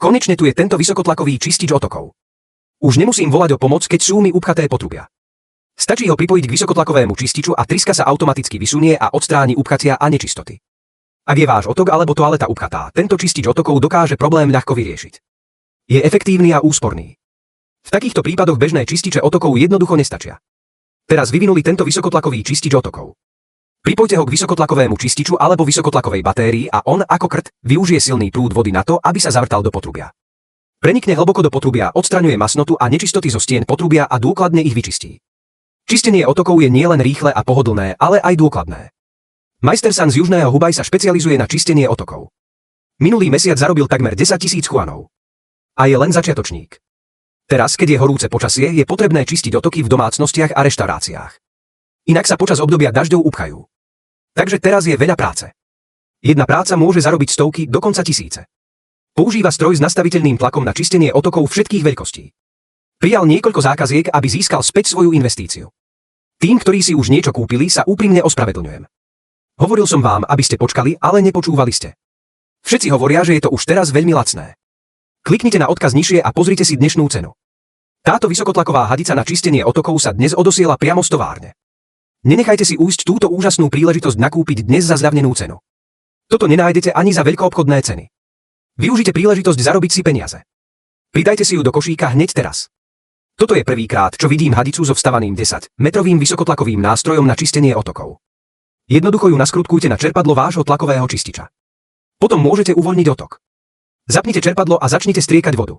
Konečne tu je tento vysokotlakový čistič otokov. Už nemusím volať o pomoc, keď sú mi upchaté potrubia. Stačí ho pripojiť k vysokotlakovému čističu a tryska sa automaticky vysunie a odstráni upchatia a nečistoty. Ak je váš otok alebo toaleta upchatá, tento čistič otokov dokáže problém ľahko vyriešiť. Je efektívny a úsporný. V takýchto prípadoch bežné čističe otokov jednoducho nestačia. Teraz vyvinuli tento vysokotlakový čistič otokov. Pripojte ho k vysokotlakovému čističu alebo vysokotlakovej batérii a on, ako krt, využije silný prúd vody na to, aby sa zavrtal do potrubia. Prenikne hlboko do potrubia, odstraňuje masnotu a nečistoty zo stien potrubia a dôkladne ich vyčistí. Čistenie otokov je nielen rýchle a pohodlné, ale aj dôkladné. Majster-san z Južného Hubaj sa špecializuje na čistenie otokov. Minulý mesiac zarobil takmer 10 000 juanov. A je len začiatočník. Teraz, keď je horúce počasie, je potrebné čistiť otoky v domácnostiach a reštauráciách. Inak sa počas obdobia dažďov upchajú. Takže teraz je veľa práce. Jedna práca môže zarobiť stovky, dokonca tisíce. Používa stroj s nastaviteľným tlakom na čistenie otokov všetkých veľkostí. Prijal niekoľko zákaziek, aby získal späť svoju investíciu. Tým, ktorí si už niečo kúpili, sa úprimne ospravedlňujem. Hovoril som vám, aby ste počkali, ale nepočúvali ste. Všetci hovoria, že je to už teraz veľmi lacné. Kliknite na odkaz nižšie a pozrite si dnešnú cenu. Táto vysokotlaková hadica na čistenie otokov sa dnes odosiela priamo z továrne. Nenechajte si újsť túto úžasnú príležitosť nakúpiť dnes za zľavnenú cenu. Toto nenájdete ani za veľkoobchodné ceny. Využite príležitosť zarobiť si peniaze. Pridajte si ju do košíka hneď teraz. Toto je prvýkrát, čo vidím hadicu so vstavaným 10-metrovým vysokotlakovým nástrojom na čistenie otokov. Jednoducho ju naskrutkujte na čerpadlo vášho tlakového čističa. Potom môžete uvoľniť otok. Zapnite čerpadlo a začnite striekať vodu.